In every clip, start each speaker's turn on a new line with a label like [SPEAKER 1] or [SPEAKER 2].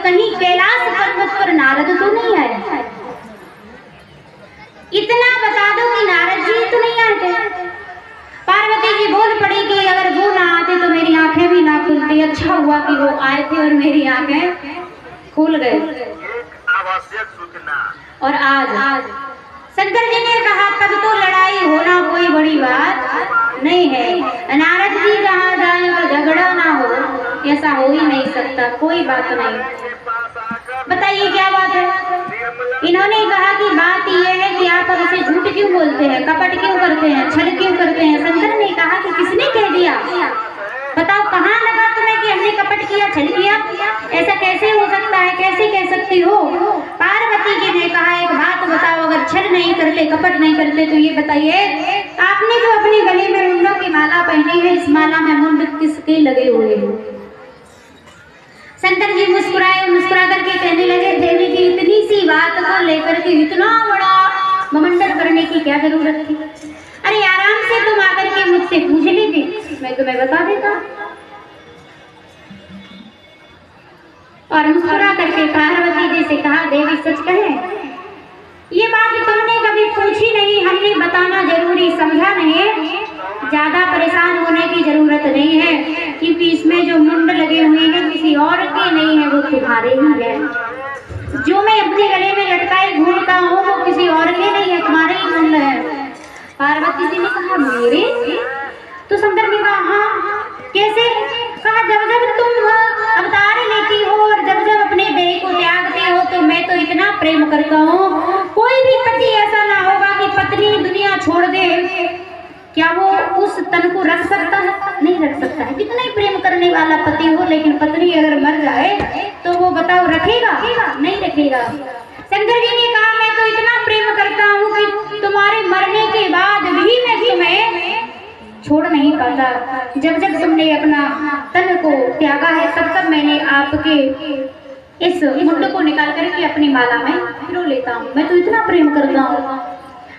[SPEAKER 1] कहीं कैलाश पर्वत पर नारद तो नहीं आए? इतना बता दो कि नारद जी तो नहीं आते। पार्वती जी बोल पड़ी कि अगर वो ना आते तो मेरी आंखें भी ना खुलती। अच्छा हुआ कि वो आए थे और मेरी आंखें खुल गए।
[SPEAKER 2] आवश्यक सूचना।
[SPEAKER 1] और आज शंकर जी ने कहा तब तो लड़ाई होना कोई बड़ी बात नहीं है। नारद जी कहाँ जाए और झगड़ा ना हो, ऐसा हो ही नहीं सकता, कोई बात नहीं। बताइए क्या बात है? इन्होंने कहा कि बात यह है कि आप अब इसे झूठ क्यों बोलते हैं, कपट क्यों करते हैं, छल क्यों करते हैं? शंकर ने कहा कि किसने कह दिया? बताओ कहाँ लगा तुम्हें कि हमने कपट किया, छल किया? ऐसा कैसे हो सकता है, कैसे कह सकती हो? पार्वती जी ने कहा एक बात बताओ, अगर छल नहीं करते, कपट नहीं करते तो ये बताइए आपने जो अपने गले में मुंडों की माला पहनी है, इस माला में मुंड किसके लगे हुए हैं? शंकर जी मुस्कुराए, मुस्कुरा करके कहने लगे देवी जी इतनी सी बात को लेकर के इतना बड़ा घमंड करने की क्या जरूरत थी? अरे आराम से तुम आकर के मुझसे पूछ लीजिए, मैं तुम्हें बता देता। और मुस्कुरा करके पार्वती जी से कहा देवी सच कहे, ये बात तुमने कभी पूछी नहीं, हमने बताना जरूरी समझा नहीं। ज्यादा परेशान होने की जरूरत नहीं है, क्योंकि इसमें जो मुंड लगे हुए हैं किसी और के नहीं है, वो तुम्हारे ही है। जो मैं अपने गले में लटकाए घूमता हूँ वो किसी और के नहीं है, तुम्हारे ही मुंड है। पार्वती जी ने कहा मेरे? तो शंकर ने कहा हाँ। कैसे? कहा जब जब तुम अवतार लेती हो और जब जब अपने देह को त्यागते हो तो मैं तो इतना प्रेम करता हूँ, कोई भी पति ऐसा ना होगा कि पत्नी दुनिया छोड़ दे। क्या वो उस तन को रख सकता है? नहीं रख सकता है। कितना ही प्रेम करने वाला पति हो, लेकिन पत्नी अगर मर जाए तो वो बताओ रखेगा? नहीं रखेगा। शंकर जी ने कहा मैं तो इतना प्रेम करता हूँ कि तुम्हारे मरने के बाद भी मैं तुम्हें छोड़ नहीं पाता। जब जब तुमने अपना तन को त्यागा है तब तक मैंने आपके इस मुंड को निकाल करके अपनी माला में पिरो लेता हूँ, मैं तो इतना प्रेम करता हूँ।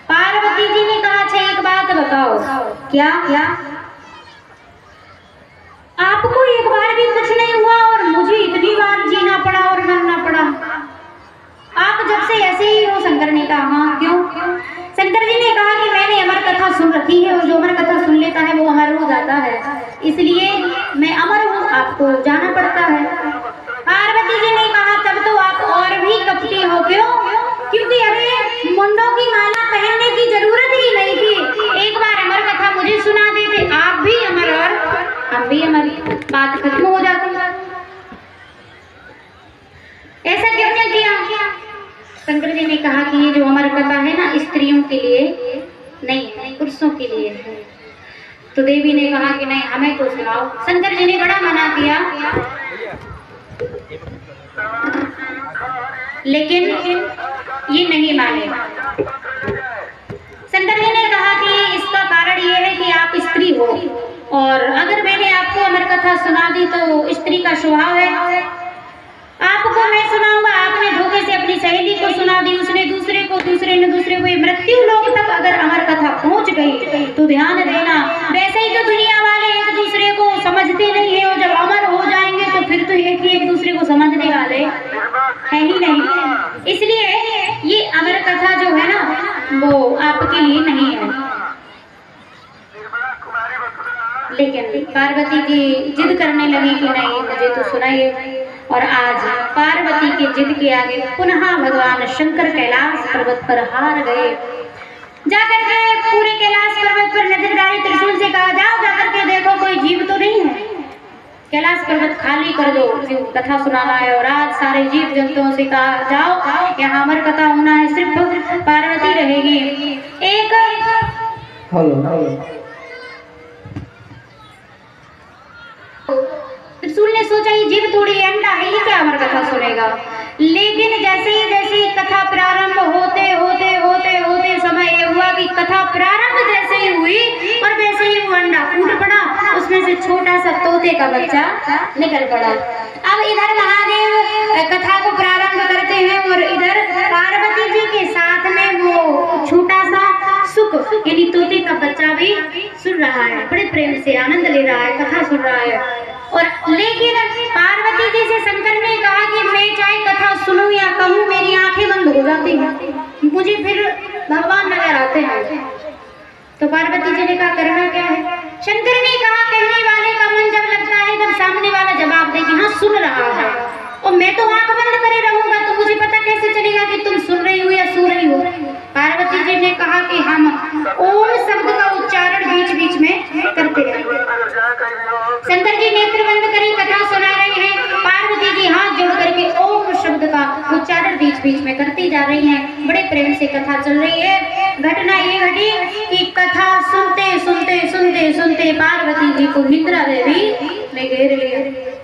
[SPEAKER 1] पार्वती जी ने कहा अच्छा एक बात बताओ। क्या? आपको एक बार भी कुछ नहीं हुआ और मुझे इतनी बार जीना पड़ा और मरना पड़ा? आप जब से ऐसे ही हो? शंकर ने कहा हाँ। क्यों? शंकर जी ने कहा कि मैंने अमर कथा सुन रखी है और जो अमर कथा सुन लेता है वो अमर हो जाता है, इसलिए मैं अमर हूँ, आपको जाना पड़ता है। पार्वती जी ने कहा तब तो आप और भी कपटी हो। क्यों? क्योंकि अरे मुंडों की माला पहनने की जरूरत ही नहीं थी, एक बार अमर कथा मुझे सुना देते, आप भी अमर और हम भी अमर, बात खत्म हो जाती। ऐसा क्यों नहीं किया? शंकर जी ने कहा कि ये जो अमर कथा है ना स्त्रियों के लिए नहीं है, पुरुषों के लिए है। तो देवी ने कहा कि नहीं हमें तो सुनाओ। शंकर जी ने बड़ा मना किया, लेकिन ये नहीं माने। शंकर जी ने कहा कि इसका कारण ये है कि आप स्त्री हो और अगर मैंने आपको अमर कथा सुना दी तो स्त्री का स्वभाव है, आपको मैं सुनाऊंगा, आपने धोखे से अपनी सहेली को सुना दी, उसने दूसरे को, दूसरे ने दूसरे को, मृत्यु लोक तक अगर अमर कथा पहुंच गई तो ध्यान देना वैसे ही तो दुनिया वाले एक दूसरे को समझते नहीं है, और जब अमर हो जाएंगे तो फिर तो एक दूसरे को समझने वाले है ही नहीं। इसलिए ये अमर कथा जो है ना वो आपके लिए नहीं है। लेकिन पार्वती जी जिद करने लगी कि नहीं मुझे तो सुनाइए। और आज पार्वती के जिद के आगे पुनः भगवान शंकर कैलाश पर्वत पर हार गए। जाकर के पूरे कैलाश पर्वत पर नजर डाली, त्रिशूल से कहा जाओ जाकर के देखो कोई जीव तो नहीं है, कैलाश पर्वत खाली कर दो, कथा सुनाना है। और आज सारे जीव जंतुओं से कहा जाओ यहाँ अमर कथा होना है, सिर्फ पार्वती रहेगी। एक त्रिशूल ने सोचा ये जीव थोड़ी अंडा है, ये क्या अमर कथा सुनेगा। लेकिन जैसे ही कथा प्रारंभ होते होते होते होते समय ये हुआ कि कथा प्रारंभ जैसे ही हुई और वैसे ही वो अंडा फूट पड़ा, उसमें से छोटा सा तोते का बच्चा निकल पड़ा। अब इधर महादेव कथा को प्रारंभ करते हैं और इधर पार्वती जी के साथ में वो छोटा सा सुख यानी तोते का बच्चा भी सुन रहा है, बड़े प्रेम से आनंद ले रहा है, कथा सुन रहा है। और लेकिन पार्वती जी से शंकर ने कहा कि मैं जाती हूँ, मुझे फिर भगवान नजर आते हैं। तो पार्वती जी ने कहा करना क्या है? शंकर ने कहा कहने वाले का मन जब लगता है तब सामने वाला जवाब दे कि हाँ सुन रहा है, और मैं तो आंख बंद करे रहूंगा तो मुझे पता कैसे चलेगा कि तुम सुन रही हो या सो रही हो? पार्वती जी ने कहा कि हम ओम शब्द का उच्चारण बीच बीच में करते रहेंगे। शंकर जी नेत्र बंद करी कथा सुना रहे हैं, पार्वती जी हाथ जोड़ करके ओम शब्द का उच्चारण बीच बीच में करती जा रही हैं। बड़े प्रेम से कथा चल रही है। घटना ये घटी कि कथा सुनते सुनते सुनते सुनते पार्वती जी को निद्रा देवी ने घेर लिया।